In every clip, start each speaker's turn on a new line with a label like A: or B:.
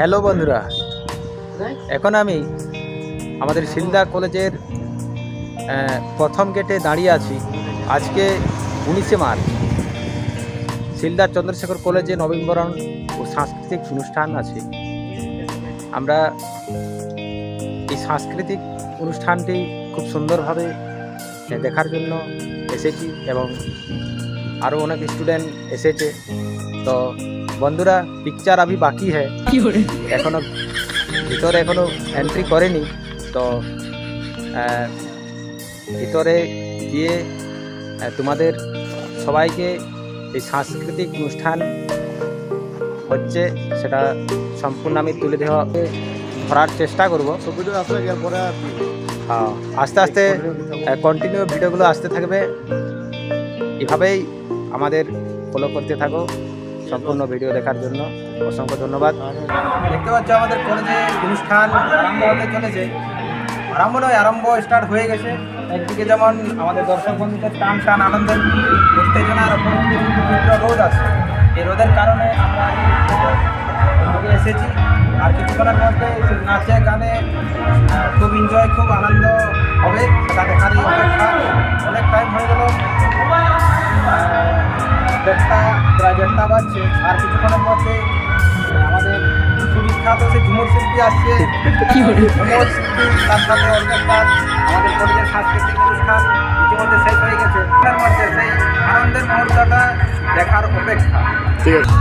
A: Hello বন্ধুরা, এখন আমি আমাদের শিলদা কলেজের প্রথম গেটে দাঁড়িয়ে আছি। আজকে 19শে মার্চ শিলদার চন্দ্রশেখর কলেজে নবীনবরণ ও সাংস্কৃতিক অনুষ্ঠান আছে। আমরা এই সাংস্কৃতিক অনুষ্ঠানটি খুব সুন্দরভাবে দেখার জন্য এসেছি এবং আরও অনেক স্টুডেন্ট এসেছে। তো বন্ধুরা, পিকচার আভি বাকি হ্যাঁ, এখনো ভিতরে এখনো এন্ট্রি করেনি। তো ভিতরে গিয়ে তোমাদের সবাইকে এই সাংস্কৃতিক অনুষ্ঠান হচ্ছে সেটা সম্পূর্ণ আমি তুলে ধরার চেষ্টা করব। হ্যাঁ, আস্তে আস্তে কন্টিনিউ ভিডিওগুলো আসতে থাকবে। এভাবেই আমাদের ফলো করতে থাকো। সম্পূর্ণ ভিডিও দেখার জন্য অসংখ্য ধন্যবাদ। দেখতে পাচ্ছ আমাদের কলেজে অনুষ্ঠান আরম্ভ হতে চলেছে। আরম্ভ স্টার্ট হয়ে গেছে। একদিকে যেমন আমাদের দর্শক বন্ধুদের টান টান আনন্দের উত্তেজনার অপরদিকে তীব্র রোদ আছে। এই রোদের কারণে আমরা এসেছি। আর কিছুক্ষণের মধ্যে নাচে গানে খুব এনজয়, খুব আনন্দ হবে, সেটা দেখারই অপেক্ষা। অনেক টাইম হয়ে গেল, প্রায় 1:30 বাজছে। আর কিছুক্ষণের মধ্যে আমাদের সুবিখ্যাত সেই ঝুমুর শিল্পী আসছে। ঝুমুর শিল্পী তার সাথে অর্কেস্ট্রার আমাদের কলেজের সাংস্কৃতিক অনুষ্ঠান ইতিমধ্যে শেষ হয়ে গেছে। এর মধ্যে সেই আনন্দের মুহূর্তটা দেখার অপেক্ষা। ঠিক আছে।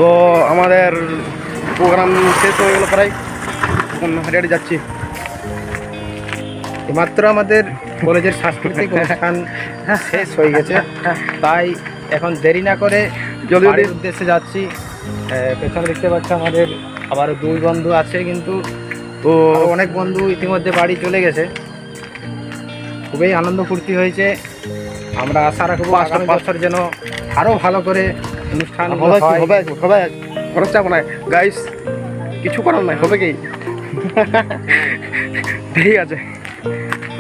B: তো আমাদের প্রোগ্রাম শেষ হয়ে গেল প্রায়, এখন হারিয়াটি যাচ্ছি।
A: মাত্র আমাদের কলেজের সাংস্কৃতিক অনুষ্ঠান শেষ হয়ে গেছে, তাই এখন দেরি না করে
B: জলদি
A: বাড়ির উদ্দেশ্যে যাচ্ছি। পেছনে দেখতে পাচ্ছ আমাদের আবারও 2 বন্ধু আছে, কিন্তু
B: তো
A: আরও অনেক বন্ধু ইতিমধ্যে বাড়ি চলে গেছে। খুবই আনন্দ ফুর্তি হয়েছে। আমরা আশা রাখবো আগামী বছর যেন আরও ভালো করে অনুষ্ঠান
B: হবে খরচ চাপ নাই গাইস, কিছু করার নাই, হবে কি ঠিক আছে,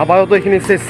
B: আপাতত এখানে শেষ।